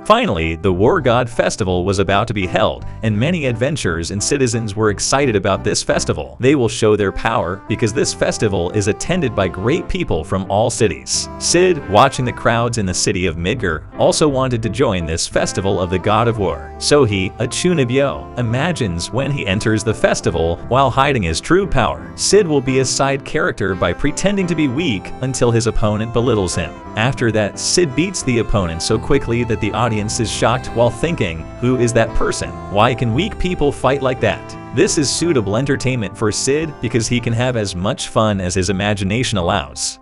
Finally, the War God Festival was about to be held, and many adventurers and citizens were excited about this festival. They will show their power because this festival is attended by great people from all cities. Sid, watching the crowds in the city of Midgar, also wanted to join this festival of the God of War. So he, Achunibyo, imagines when he enters the festival while hiding his true power. Sid will be a side character by pretending to be weak until his opponent belittles him. After that, Sid beats the opponent so quickly that the audience is shocked while thinking, who is that person? Why can weak people fight like that? This is suitable entertainment for Sid because he can have as much fun as his imagination allows.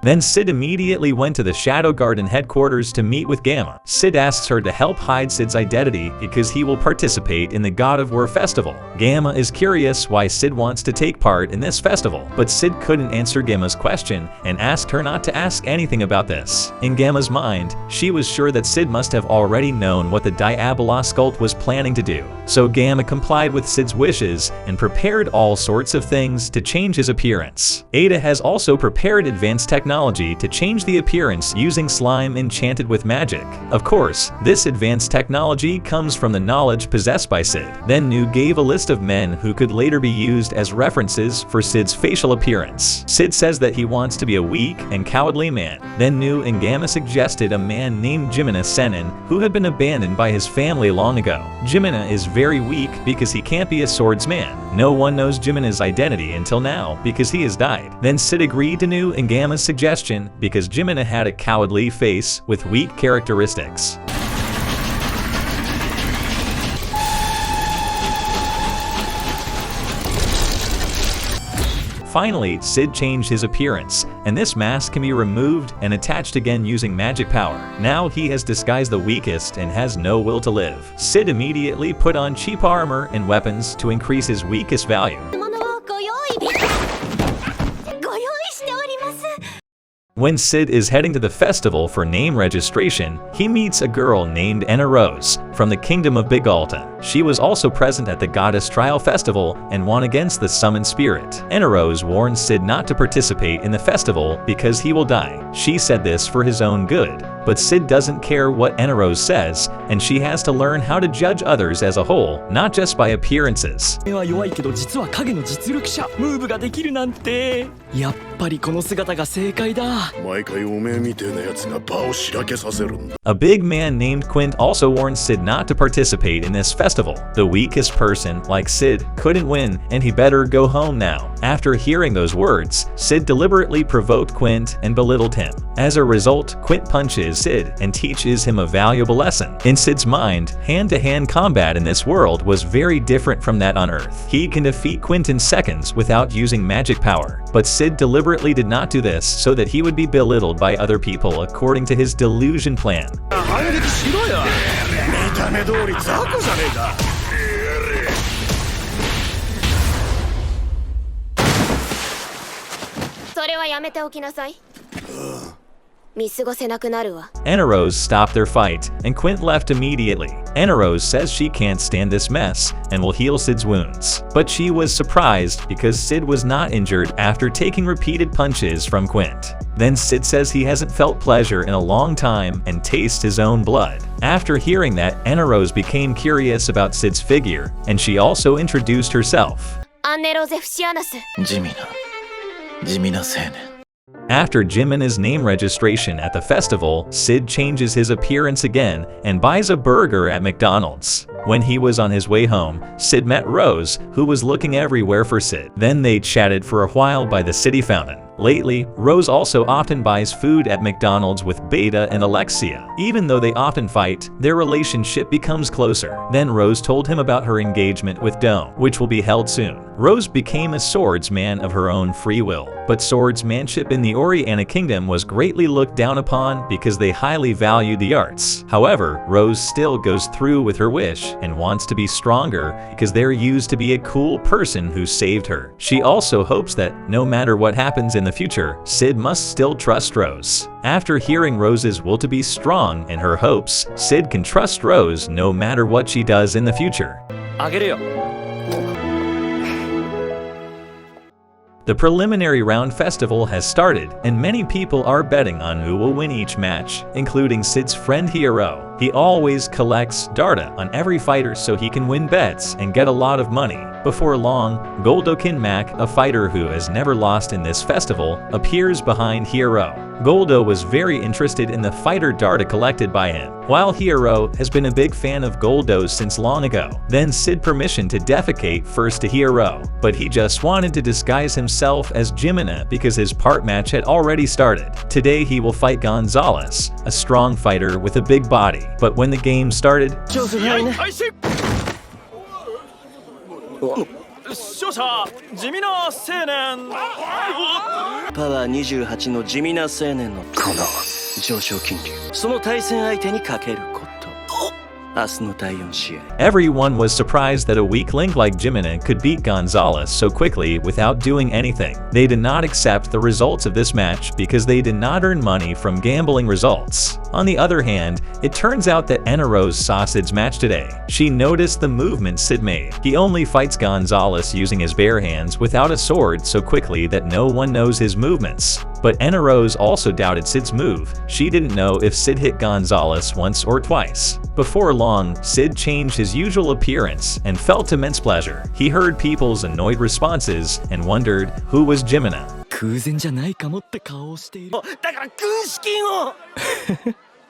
Then Sid immediately went to the Shadow Garden headquarters to meet with Gamma. Sid asks her to help hide Sid's identity because he will participate in the God of War festival. Gamma is curious why Sid wants to take part in this festival, but Sid couldn't answer Gamma's question and asked her not to ask anything about this. In Gamma's mind, she was sure that Sid must have already known what the Diabolos cult was planning to do. So Gamma complied with Sid's wishes and prepared all sorts of things to change his appearance. Ada has also prepared advanced technology to change the appearance using slime enchanted with magic. Of course, this advanced technology comes from the knowledge possessed by Sid. Then Nu gave a list of men who could later be used as references for Sid's facial appearance. Sid says that he wants to be a weak and cowardly man. Then Nu and Gamma suggested a man named Jimina Sennin who had been abandoned by his family long ago. Jimina is very weak because he can't be a swordsman. No one knows Jimina's identity until now because he has died. Then Sid agreed to Nu and Gamma's suggestion because Jimina had a cowardly face with weak characteristics. Finally, Sid changed his appearance, and this mask can be removed and attached again using magic power. Now he has disguised the weakest and has no will to live. Sid immediately put on cheap armor and weapons to increase his weakest value. When Sid is heading to the festival for name registration, he meets a girl named Enna Rose from the kingdom of Big Alta. She was also present at the Goddess Trial Festival and won against the summoned spirit. Enna Rose warns Sid not to participate in the festival because he will die. She said this for his own good, but Sid doesn't care what Enna Rose says, and she has to learn how to judge others as a whole, not just by appearances. A big man named Quint also warned Sid not to participate in this festival. The weakest person, like Sid, couldn't win, and he better go home now. After hearing those words, Sid deliberately provoked Quint and belittled him. As a result, Quint punches Sid and teaches him a valuable lesson. In Sid's mind, hand-to-hand combat in this world was very different from that on Earth. He can defeat Quint in seconds without using magic power. But Sid deliberately did not do this so that he would be belittled by other people according to his delusion plan. Enna Rose stopped their fight, and Quint left immediately. Enna Rose says she can't stand this mess and will heal Sid's wounds. But she was surprised because Sid was not injured after taking repeated punches from Quint. Then Sid says he hasn't felt pleasure in a long time and tastes his own blood. After hearing that, Enna Rose became curious about Sid's figure, and she also introduced herself. After Jimina's name registration at the festival, Sid changes his appearance again and buys a burger at McDonald's. When he was on his way home, Sid met Rose, who was looking everywhere for Sid. Then they chatted for a while by the city fountain. Lately, Rose also often buys food at McDonald's with Beta and Alexia. Even though they often fight, their relationship becomes closer. Then Rose told him about her engagement with Dome, which will be held soon. Rose became a swordsman of her own free will, but swordsmanship in the Oriana Kingdom was greatly looked down upon because they highly valued the arts. However, Rose still goes through with her wish and wants to be stronger because there used to be a cool person who saved her. She also hopes that no matter what happens in the future, Sid must still trust Rose. After hearing Rose's will to be strong and her hopes, Sid can trust Rose no matter what she does in the future. The preliminary round festival has started, and many people are betting on who will win each match, including Sid's friend Hiro. He always collects data on every fighter so he can win bets and get a lot of money. Before long, Goldokin Mac, a fighter who has never lost in this festival, appears behind Hiro. Goldo was very interested in the fighter data collected by him, while Hiro has been a big fan of Goldo's since long ago. Then Sid permission to defecate first to Hiro, but he just wanted to disguise himself as Jimina because his part match had already started. Today he will fight Gonzalez, a strong fighter with a big body. But when the game started, 勝者地味な青年パワー28の地味な青年のこの上昇金龍その対戦相手にかけること明日の第4試合 everyone was surprised that a weak link like Jimina could beat Gonzalez so quickly without doing anything. They did not accept the results of this match because they did not earn money from gambling results. On the other hand, it turns out that Enarose saw Sid's match today. She noticed the movement Sid made. He only fights Gonzalez using his bare hands without a sword so quickly that no one knows his movements. But Enarose also doubted Sid's move. She didn't know if Sid hit Gonzalez once or twice. Before long, Sid changed his usual appearance and felt immense pleasure. He heard people's annoyed responses and wondered who was Jimina. 空前じゃないかもって顔をしているだから軍資金を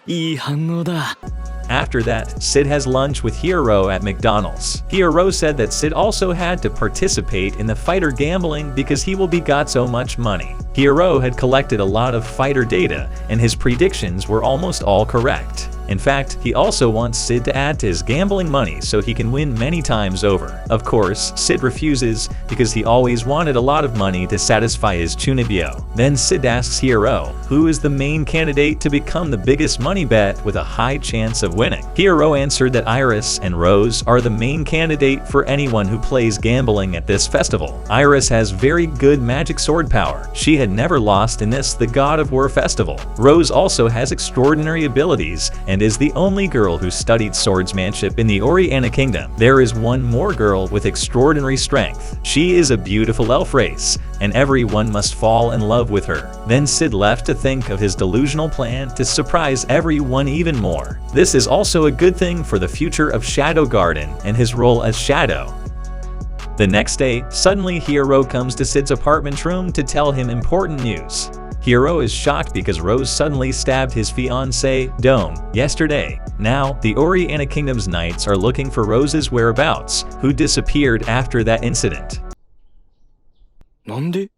いい反応だ After that, Sid has lunch with Hiro at McDonald's. Hiro said that Sid also had to participate in the fighter gambling because he will be got so much money. Hiro had collected a lot of fighter data, and his predictions were almost all correct. In fact, he also wants Sid to add to his gambling money so he can win many times over. Of course, Sid refuses because he always wanted a lot of money to satisfy his chunibyo. Then Sid asks Hiro, who is the main candidate to become the biggest money bet with a high chance of winning. Hiro answered that Iris and Rose are the main candidate for anyone who plays gambling at this festival. Iris has very good magic sword power. She had never lost in this The God of War festival. Rose also has extraordinary abilities and is the only girl who studied swordsmanship in the Oriana Kingdom. There is one more girl with extraordinary strength. She is a beautiful elf race, and everyone must fall in love with her. Then Sid left to think of his delusional plan to surprise everyone even more. This is also a good thing for the future of Shadow Garden and his role as Shadow. The next day, suddenly Hiro comes to Sid's apartment room to tell him important news. Hiro is shocked because Rose suddenly stabbed his fiancé, Dome, yesterday. Now, the Oriana Kingdom's knights are looking for Rose's whereabouts, who disappeared after that incident. なんで